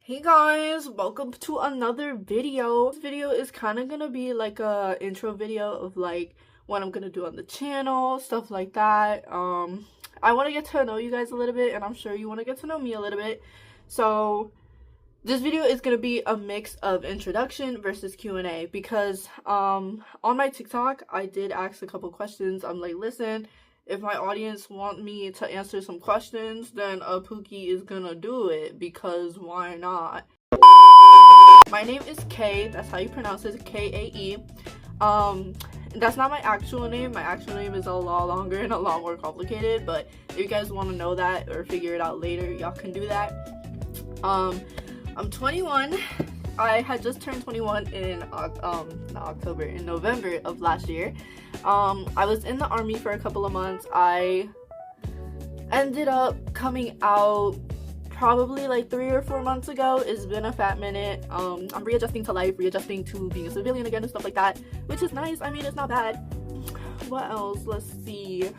Hey guys, welcome to another video. This video is kind of gonna be like a intro video of like what I'm gonna do on the channel, stuff like that. I want to get to know you guys a little bit, and I'm sure you want to get to know me a little bit. So this video is gonna be a mix of introduction versus Q&A because on my TikTok I did ask a couple questions. I'm like, listen, if my audience want me to answer some questions, then Pookie is gonna do it because why not? My name is Kay. That's how you pronounce it, K-A-E. That's not my actual name. My actual name is a lot longer and a lot more complicated, but if you guys want to know that or figure it out later, y'all can do that. I'm 21. I had just turned 21 in November of last year. I was in the army for a couple of months. I ended up coming out probably like 3 or 4 months ago. It's been a fat minute. I'm readjusting to life, readjusting to being a civilian again and stuff like that, which is nice. I mean, it's not bad. What else? Let's see.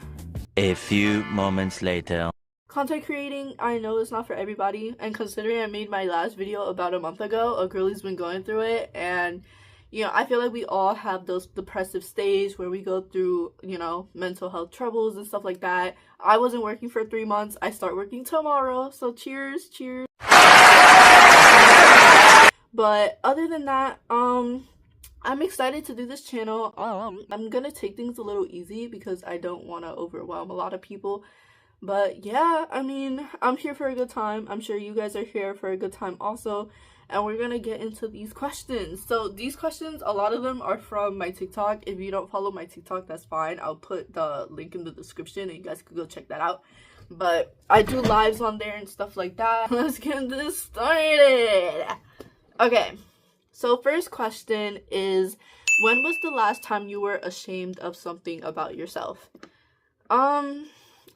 A few moments later. Content creating, I know it's not for everybody, and considering I made my last video about a month ago, a girlie's been going through it, and you know, I feel like we all have those depressive stages where we go through, you know, mental health troubles and stuff like that. I wasn't working for 3 months. I start working tomorrow, so cheers. But other than that, I'm excited to do this channel. I'm gonna take things a little easy because I don't want to overwhelm a lot of people. But yeah, I mean, I'm here for a good time. I'm sure you guys are here for a good time also. And we're gonna get into these questions. So these questions, a lot of them are from my TikTok. If you don't follow my TikTok, that's fine. I'll put the link in the description and you guys can go check that out. But I do lives on there and stuff like that. Let's get this started. Okay, so first question is, when was the last time you were ashamed of something about yourself?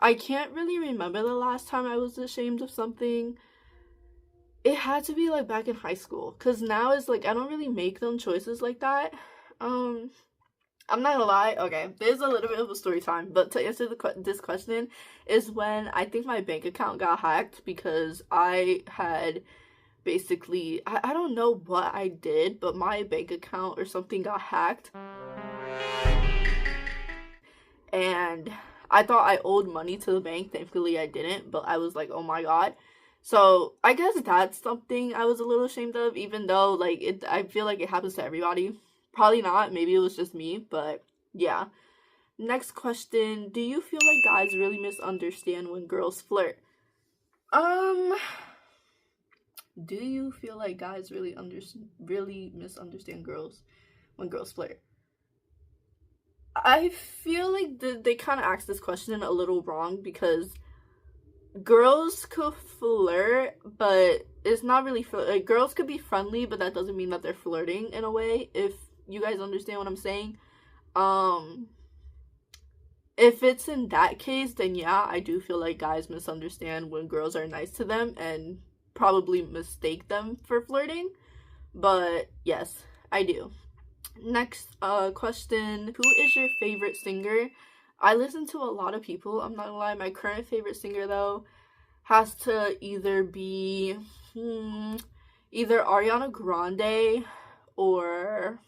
I can't really remember the last time I was ashamed of something. It had to be like back in high school, because now it's like I don't really make them choices like that. I'm not gonna lie. Okay, there's a little bit of a story time, but to answer this question is when I think my bank account got hacked because I had basically, I don't know what I did, but my bank account or something got hacked, and I thought I owed money to the bank. Thankfully I didn't, but I was like, oh my god. So I guess that's something I was a little ashamed of, even though like I feel like it happens to everybody. Probably not, maybe it was just me, but yeah. Next question, do you feel like guys really misunderstand when girls flirt? Do you feel like guys really misunderstand girls when girls flirt? I feel like they kind of asked this question a little wrong because girls could flirt, but it's not really like, girls could be friendly, but that doesn't mean that they're flirting in a way, if you guys understand what I'm saying. If it's in that case, then yeah, I do feel like guys misunderstand when girls are nice to them and probably mistake them for flirting. But yes, I do. Next question, who is your favorite singer? I listen to a lot of people, I'm not gonna lie. My current favorite singer though has to either be either Ariana Grande or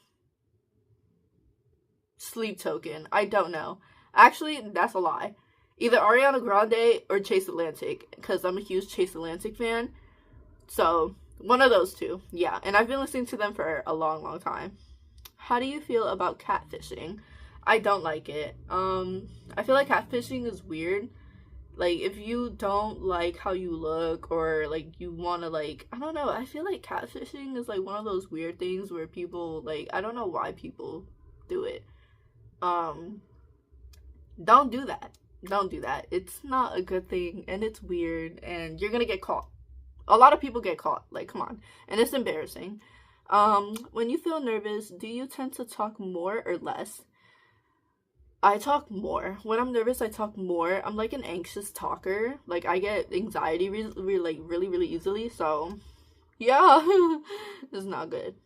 Sleep Token. I don't know. Actually, that's a lie. Either Ariana Grande or Chase Atlantic, because I'm a huge Chase Atlantic fan. So one of those two, yeah. And I've been listening to them for a long time. How do you feel about catfishing? I don't like it. I feel like catfishing is weird. Like, if you don't like how you look, or like you want to, like, I don't know, I feel like catfishing is like one of those weird things where people, like, I don't know why people do it. Don't do that. Don't do that. It's not a good thing, and it's weird, and you're gonna get caught. A lot of people get caught, like, come on. And it's embarrassing. When you feel nervous, do you tend to talk more or less? I talk more. When I'm nervous, I talk more. I'm like an anxious talker. Like, I get anxiety really easily, so yeah. It's not good.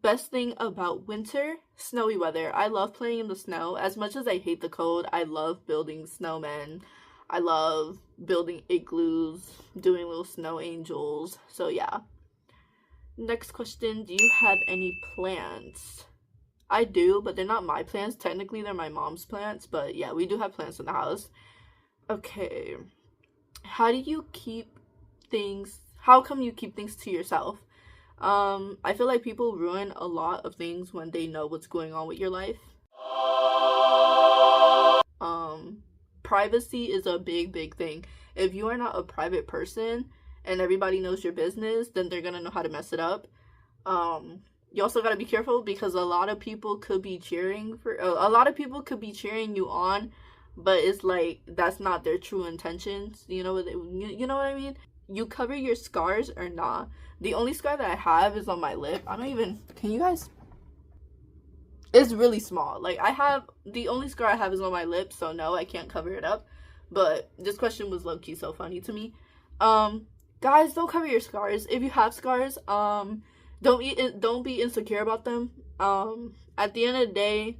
Best thing about winter? Snowy weather. I love playing in the snow. As much as I hate the cold, I love building snowmen. I love building igloos, doing little snow angels. So yeah. Next question, do you have any plants? I do, but they're not my plants. Technically, they're my mom's plants, but yeah, we do have plants in the house. Okay. How do you keep things, how come you keep things to yourself? I feel like people ruin a lot of things when they know what's going on with your life. Privacy is a big thing. If you are not a private person and everybody knows your business, then they're gonna know how to mess it up. You also gotta be careful because a lot of people could be cheering you on, but it's like that's not their true intentions. You know what I mean? You cover your scars or not. The only scar that I have is on my lip. Can you guys? It's really small. Like, the only scar I have is on my lip, so no, I can't cover it up. But this question was low-key so funny to me. Guys, don't cover your scars. If you have scars, don't be insecure about them. At the end of the day,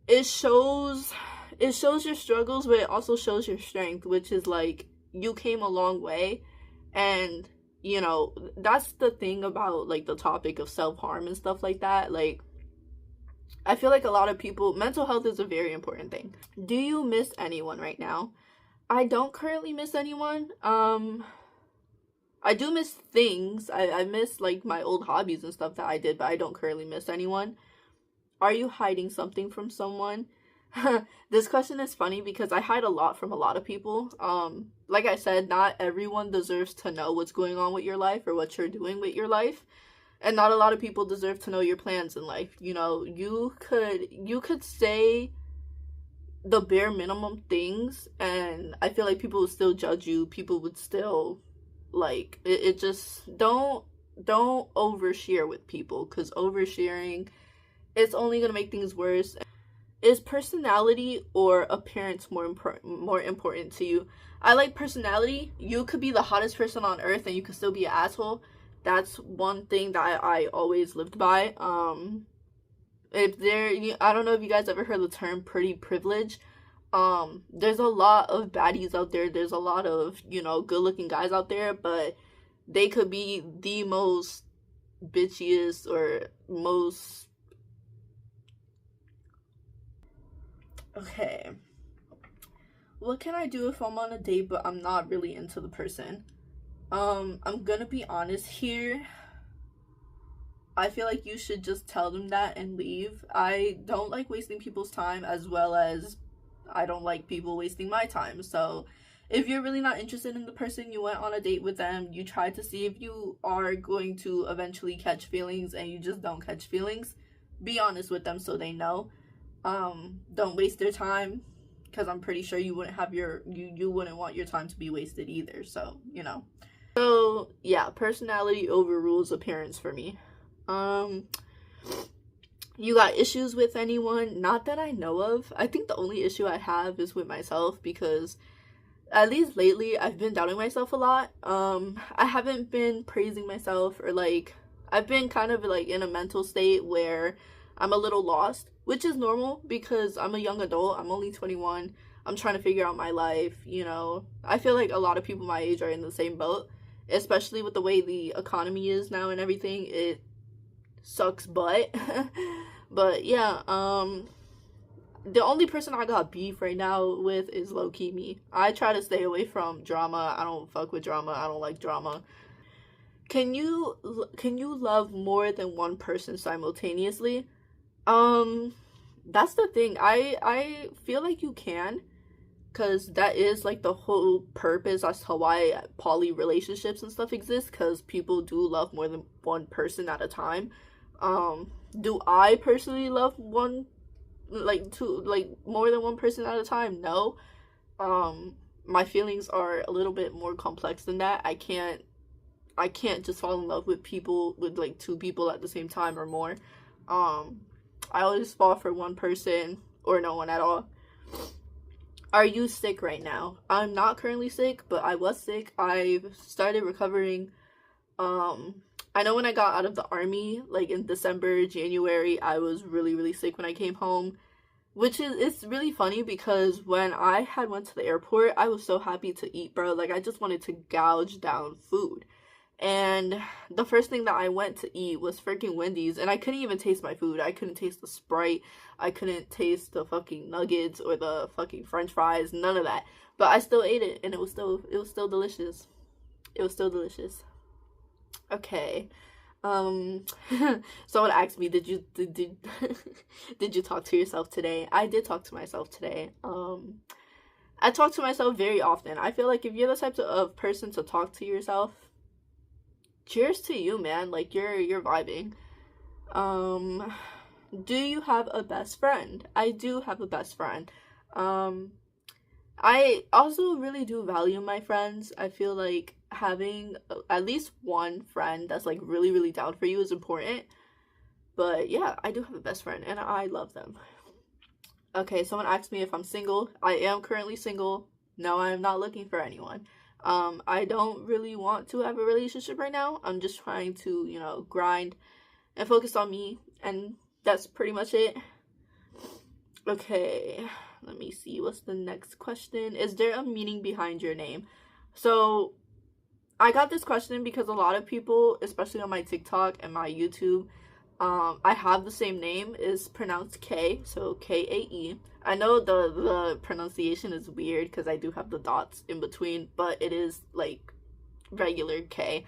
it shows your struggles, but it also shows your strength, which is like, you came a long way. And you know, that's the thing about like the topic of self-harm and stuff like that. Like, I feel like a lot of people, mental health is a very important thing. Do you miss anyone right now? I don't currently miss anyone. I do miss things. I miss like my old hobbies and stuff that I did, but I don't currently miss anyone. Are you hiding something from someone? This question is funny because I hide a lot from a lot of people. Like I said, not everyone deserves to know what's going on with your life or what you're doing with your life. And not a lot of people deserve to know your plans in life. You know, you could say the bare minimum things and I feel like people would still judge you. People would still like it just don't overshare with people, because oversharing, it's only gonna make things worse. Is personality or appearance more important to you? I like personality. You could be the hottest person on earth and you could still be an asshole. That's one thing that I always lived by. I don't know if you guys ever heard the term pretty privilege. There's a lot of baddies out there. There's a lot of, good looking guys out there, but they could be the most bitchiest or most... Okay. What can I do if I'm on a date but I'm not really into the person? I'm gonna be honest here. I feel like you should just tell them that and leave. I don't like wasting people's time, as well as I don't like people wasting my time. So if you're really not interested in the person, you went on a date with them, you tried to see if you are going to eventually catch feelings and you just don't catch feelings, be honest with them so they know. Don't waste their time, because I'm pretty sure you wouldn't have you wouldn't want your time to be wasted either. So, So yeah, personality overrules appearance for me. You got issues with anyone? Not that I know of. I think the only issue I have is with myself, because at least lately I've been doubting myself a lot. I haven't been praising myself, or like I've been kind of like in a mental state where I'm a little lost, which is normal because I'm a young adult. I'm only 21. I'm trying to figure out my life, I feel like a lot of people my age are in the same boat, especially with the way the economy is now and everything. It sucks butt. But yeah, the only person I got beef right now with is low-key me. I try to stay away from drama. I don't fuck with drama. I don't like drama. Can you love more than one person simultaneously? That's the thing. I feel like you can, because that is like the whole purpose as to why poly relationships and stuff exist, because people do love more than one person at a time. Do I personally love more than one person at a time? No. My feelings are a little bit more complex than that. I can't just fall in love with people, with like two people at the same time or more. I always fall for one person or no one at all. Are you sick right now? I'm not currently sick, but I was sick. I've started recovering. I know when I got out of the army, like in December, January, I was really, really sick when I came home. It's really funny because when I went to the airport, I was so happy to eat, bro. Like, I just wanted to gouge down food. and the first thing that I went to eat was freaking Wendy's, and I couldn't even taste my food. I couldn't taste the Sprite, I couldn't taste the fucking nuggets or the fucking French fries, none of that. But I still ate it, and it was still delicious. It was still delicious. Okay. Someone asked me, did you did you talk to yourself today? I did talk to myself today. I talk to myself very often. I feel like if you're the type of person to talk to yourself, cheers to you, man. Like, you're vibing. Do you have a best friend? I do have a best friend. I also really do value my friends. I feel like having at least one friend that's like really, really down for you is important. But yeah, I do have a best friend and I love them. Okay, someone asked me if I'm single. I am currently single. No, I am not looking for anyone. I don't really want to have a relationship right now. I'm just trying to, you know, grind and focus on me, and that's pretty much it. Okay, let me see. What's the next question? Is there a meaning behind your name? So, I got this question because a lot of people, especially on my TikTok and my YouTube, I have the same name. Is pronounced K, so K-A-E. I know the pronunciation is weird because I do have the dots in between, but it is like regular K.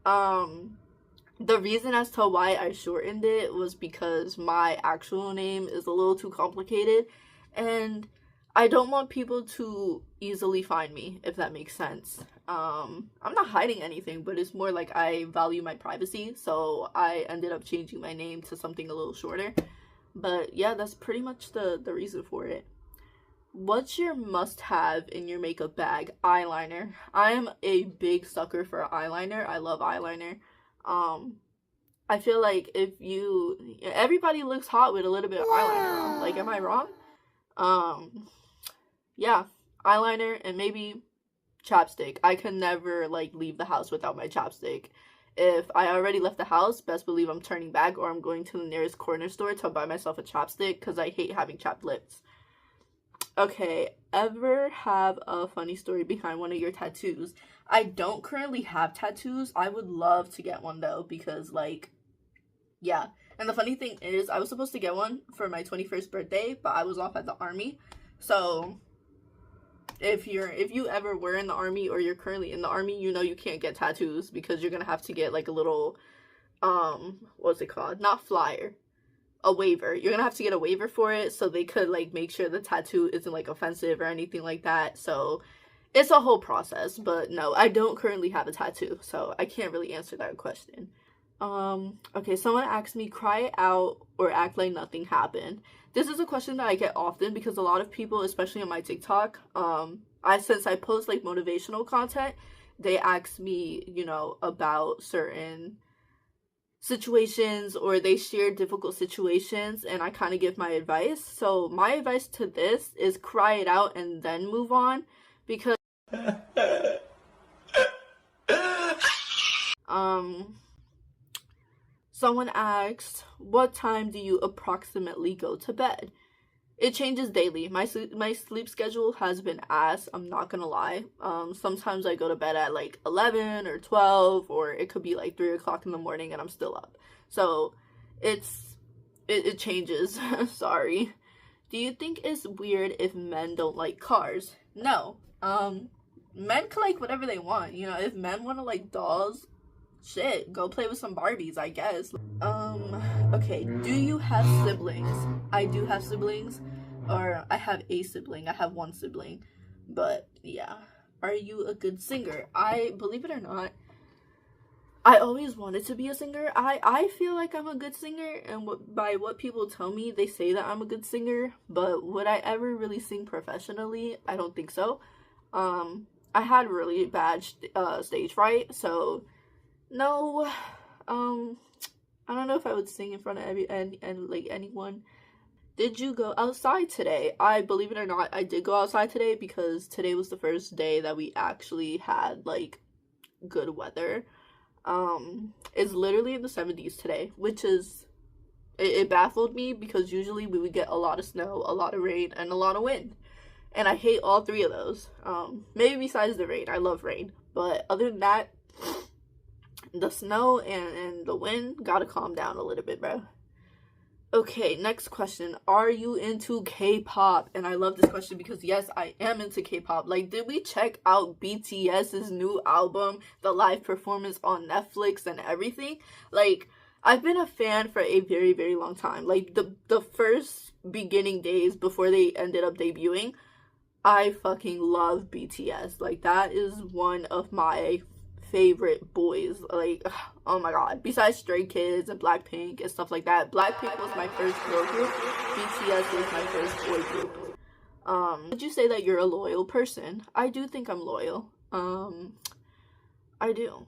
The reason as to why I shortened it was because my actual name is a little too complicated, and I don't want people to easily find me, if that makes sense. I'm not hiding anything, but it's more like I value my privacy, so I ended up changing my name to something a little shorter. But yeah, that's pretty much the reason for it. What's your must-have in your makeup bag? Eyeliner. I'm a big sucker for eyeliner. I love eyeliner. I feel like everybody looks hot with a little bit of eyeliner on. Like, am I wrong? Yeah, eyeliner and maybe chapstick. I can never, like, leave the house without my chapstick. If I already left the house, best believe I'm turning back or I'm going to the nearest corner store to buy myself a chapstick because I hate having chapped lips. Okay, ever have a funny story behind one of your tattoos? I don't currently have tattoos. I would love to get one though because, like, yeah. And the funny thing is, I was supposed to get one for my 21st birthday, but I was off at the army. So if you ever were in the army or you're currently in the army, you know you can't get tattoos because you're gonna have to get like a little what's it called? Not flyer. A waiver. You're gonna have to get a waiver for it so they could like make sure the tattoo isn't like offensive or anything like that. So it's a whole process, but no, I don't currently have a tattoo, so I can't really answer that question. Okay, someone asked me, cry it out or act like nothing happened. This is a question that I get often because a lot of people, especially on my TikTok, since I post like motivational content, they ask me, you know, about certain situations or they share difficult situations and I kind of give my advice. So my advice to this is cry it out and then move on because someone asked, what time do you approximately go to bed? It changes daily. My sleep schedule has been ass, I'm not gonna lie. Sometimes I go to bed at like 11 or 12, or it could be like 3 o'clock in the morning and I'm still up. So it changes. Sorry. Do you think it's weird if men don't like cars? No. Men can like whatever they want. You know, if men want to like dolls, shit, go play with some Barbies, I guess. Okay, do you have siblings? I do have siblings, or I have a sibling. I have one sibling, but yeah. Are you a good singer? Believe it or not, I always wanted to be a singer. I feel like I'm a good singer, and by what people tell me, they say that I'm a good singer, but would I ever really sing professionally? I don't think so. I had really bad stage fright, so no, I don't know if I would sing in front of like anyone. Did you go outside today? Believe it or not, I did go outside today because today was the first day that we actually had like good weather. It's literally in the 70s today, which is, it baffled me because usually we would get a lot of snow, a lot of rain, and a lot of wind. And I hate all three of those. Maybe besides the rain. I love rain. But other than that, the snow and the wind gotta calm down a little bit, bro. Okay, next question. Are you into K-pop? And I love this question because yes, I am into K-pop. Like, did we check out BTS's new album, the live performance on Netflix and everything? Like, I've been a fan for a very, very long time. Like, the first beginning days before they ended up debuting, I fucking love BTS. Like, that is one of my favorite boys. Like, oh my god. Besides Stray Kids and Blackpink and stuff like that, Blackpink was my first girl group. BTS was my first boy group. Would you say that you're a loyal person? I do think I'm loyal. I do.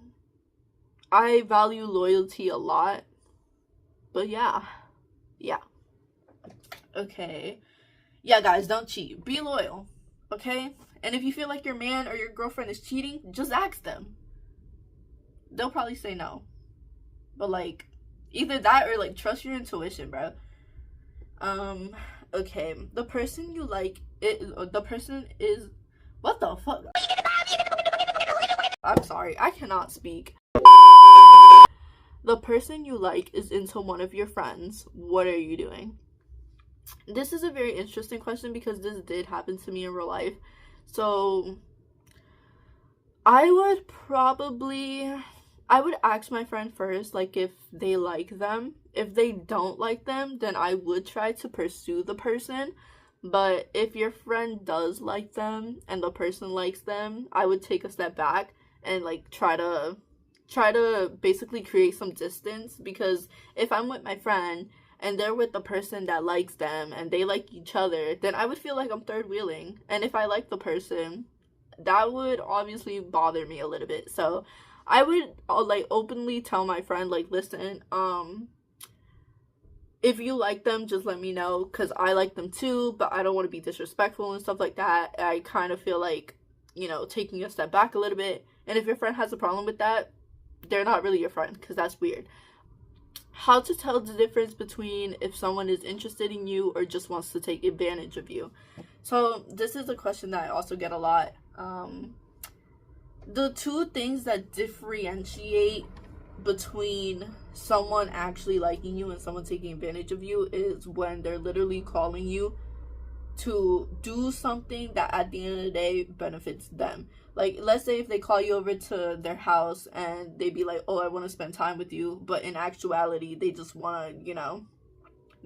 I value loyalty a lot. But yeah. Okay. Yeah, guys, don't cheat. Be loyal. Okay? And if you feel like your man or your girlfriend is cheating, just ask them. They'll probably say no. But, like, either that or, like, trust your intuition, bro. Okay. The person you like, the person is... What the fuck? I'm sorry. I cannot speak. The person you like is into one of your friends. What are you doing? This is a very interesting question because this did happen to me in real life. So, I would ask my friend first, like, if they like them. If they don't like them, then I would try to pursue the person. But if your friend does like them and the person likes them, I would take a step back and, like, try to basically create some distance. Because if I'm with my friend and they're with the person that likes them and they like each other, then I would feel like I'm third wheeling. And if I like the person, that would obviously bother me a little bit. So I would like openly tell my friend, like, listen, if you like them, just let me know, because I like them too, but I don't want to be disrespectful and stuff like that. I kind of feel like, you know, taking a step back a little bit. And if your friend has a problem with that, they're not really your friend, because that's weird. How to tell the difference between if someone is interested in you or just wants to take advantage of you. So this is a question that I also get a lot. The two things that differentiate between someone actually liking you and someone taking advantage of you is when they're literally calling you to do something that at the end of the day benefits them. Like, let's say if they call you over to their house and they be like, oh, I want to spend time with you, but in actuality they just want to, you know,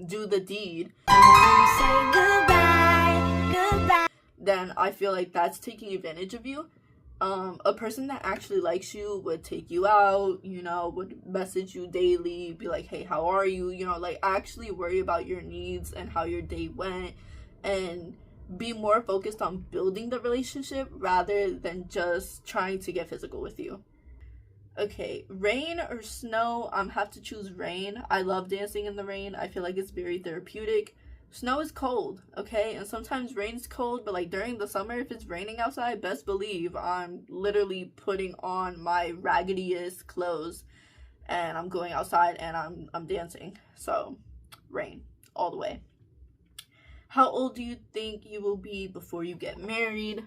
do the deed. Say goodbye. Then I feel like that's taking advantage of you. A person that actually likes you would take you out, you know, would message you daily, be like, hey, how are you? You know, like, actually worry about your needs and how your day went, and be more focused on building the relationship rather than just trying to get physical with you. Okay, rain or snow? Have to choose rain. I love dancing in the rain. I feel like it's very therapeutic. Snow is cold, okay? And sometimes rain's cold, but like during the summer, if it's raining outside, best believe I'm literally putting on my raggediest clothes and I'm going outside and I'm dancing. So, rain all the way. How old do you think you will be before you get married?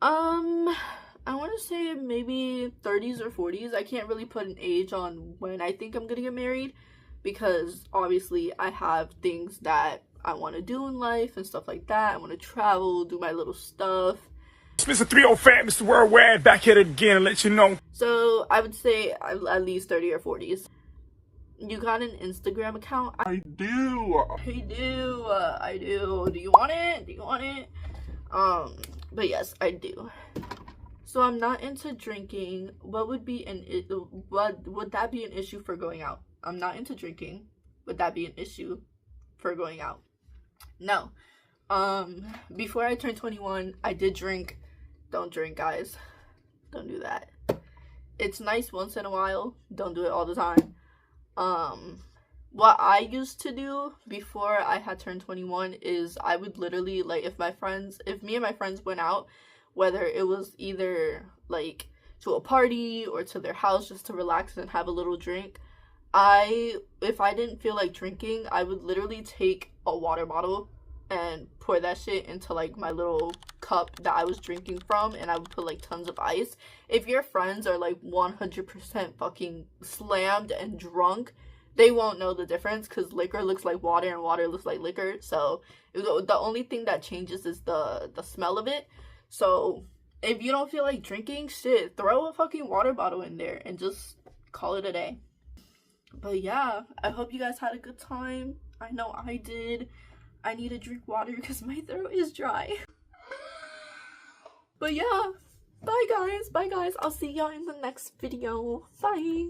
I want to say maybe 30s or 40s. I can't really put an age on when I think I'm gonna get married, because obviously I have things that I want to do in life and stuff like that. I want to travel, do my little stuff. Mr. 305, Mr. Worldwide, back at it again and let you know. So I would say at least 30 or 40s. You got an Instagram account? I do. I do. Do you want it? But yes, I do. So I'm not into drinking. What would that be an issue for going out? I'm not into drinking. Would that be an issue for going out? No. Before I turned 21, I did drink. Don't drink, guys. Don't do that. It's nice once in a while. Don't do it all the time. What I used to do before I had turned 21 is I would literally, like, if me and my friends went out, whether it was either like to a party or to their house just to relax and have a little drink, if I didn't feel like drinking, I would literally take a water bottle and pour that shit into like my little cup that I was drinking from, and I would put like tons of ice. If your friends are like 100% fucking slammed and drunk, they won't know the difference because liquor looks like water and water looks like liquor. So the only thing that changes is the smell of it. So if you don't feel like drinking, shit, throw a fucking water bottle in there and just call it a day. But yeah, I hope you guys had a good time. I know I did. I need to drink water because my throat is dry. But yeah, bye guys. I'll see y'all in the next video. Bye.